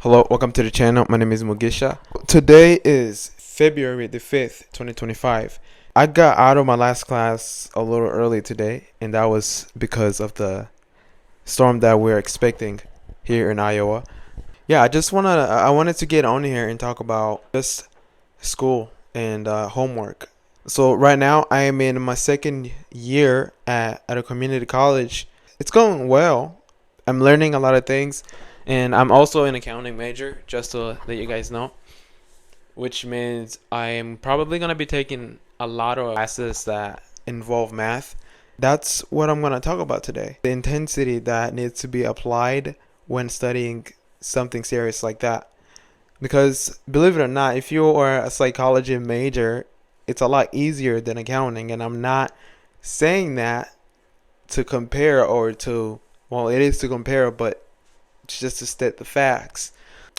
Hello, welcome to the channel. My name is Mugisha. Today is February the 5th, 2025. I got out of my last class a little early today, and that was because of the storm that we're expecting here in Iowa. Yeah, I wanted to get on here and talk about just school and homework. So right now I am in my second year at a community college. It's going well. I'm learning a lot of things, and I'm also an accounting major, just to let you guys know, which means I am probably going to be taking a lot of classes that involve math. That's what I'm going to talk about today. The intensity that needs to be applied when studying something serious like that. Because believe it or not, if you are a psychology major, it's a lot easier than accounting. And I'm not saying that to compare or to, well, it is to compare, but just to state the facts.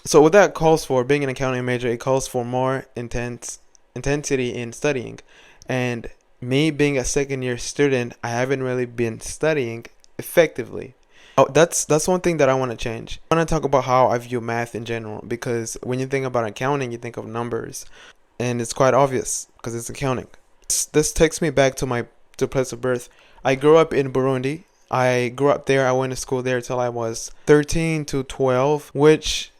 So what that calls for, being an accounting major, it calls for more intensity in studying. And me being a second year student, I haven't really been studying effectively. Oh, that's one thing that I want to change. I want to talk about how I view math in general, because when you think about accounting, you think of numbers, and it's quite obvious because it's accounting. This takes me back to my place of birth. I grew up in Burundi. I grew up there. I went to school there till I was 13 to 12, which,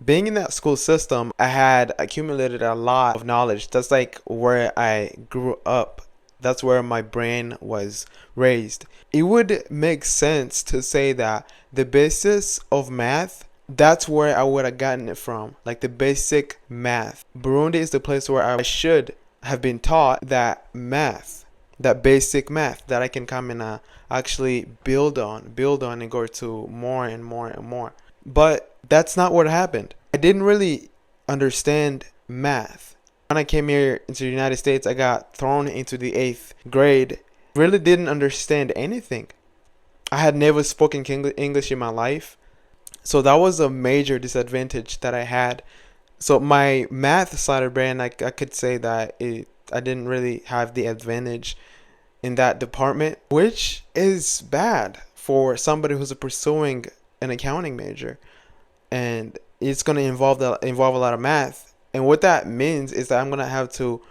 being in that school system, I had accumulated a lot of knowledge. That's like where I grew up. That's where my brain was raised. It would make sense to say that the basis of math, that's where I would have gotten it from. Like the basic math. Burundi is the place where I should have been taught that math, that basic math that I can come and actually build on and go to more and more and more. But that's not what happened. I didn't really understand math. When I came here into the United States, I got thrown into the 8th grade. Really didn't understand anything. I had never spoken English in my life. So that was a major disadvantage that I had. So my math side of brain, I could say that I didn't really have the advantage in that department, which is bad for somebody who's pursuing an accounting major. And it's going to involve a lot of math. And what that means is that I'm going to have to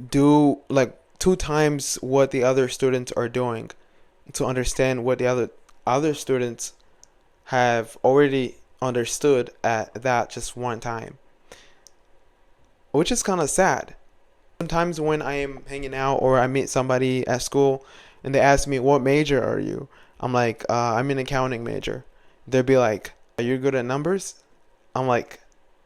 do like 2 times what the other students are doing to understand what the other students have already understood at that just one time, which is kind of sad. Sometimes when I am hanging out or I meet somebody at school and they ask me, what major are you? I'm like, I'm an accounting major. They'll be like, are you good at numbers? I'm like,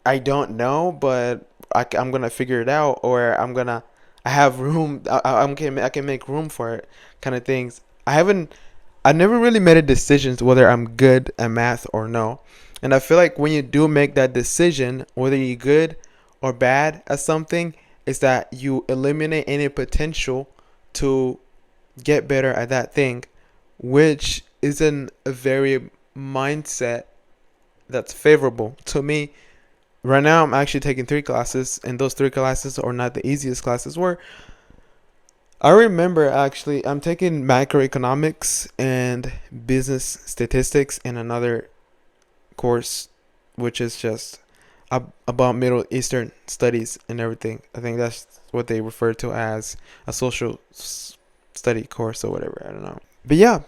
I don't know, but I'm gonna figure it out, or I have room. I can make room for it, kind of things. I never really made a decision whether I'm good at math or no, and I feel like when you do make that decision, whether you're good or bad at something, is that you eliminate any potential to get better at that thing, which isn't a very mindset that's favorable to me. Right now, I'm actually taking 3 classes, and those 3 classes are not the easiest classes. Where I remember actually, I'm taking macroeconomics and business statistics in another course, which is just about Middle Eastern studies and everything. I think that's what they refer to as a social study course or whatever. I don't know. But yeah,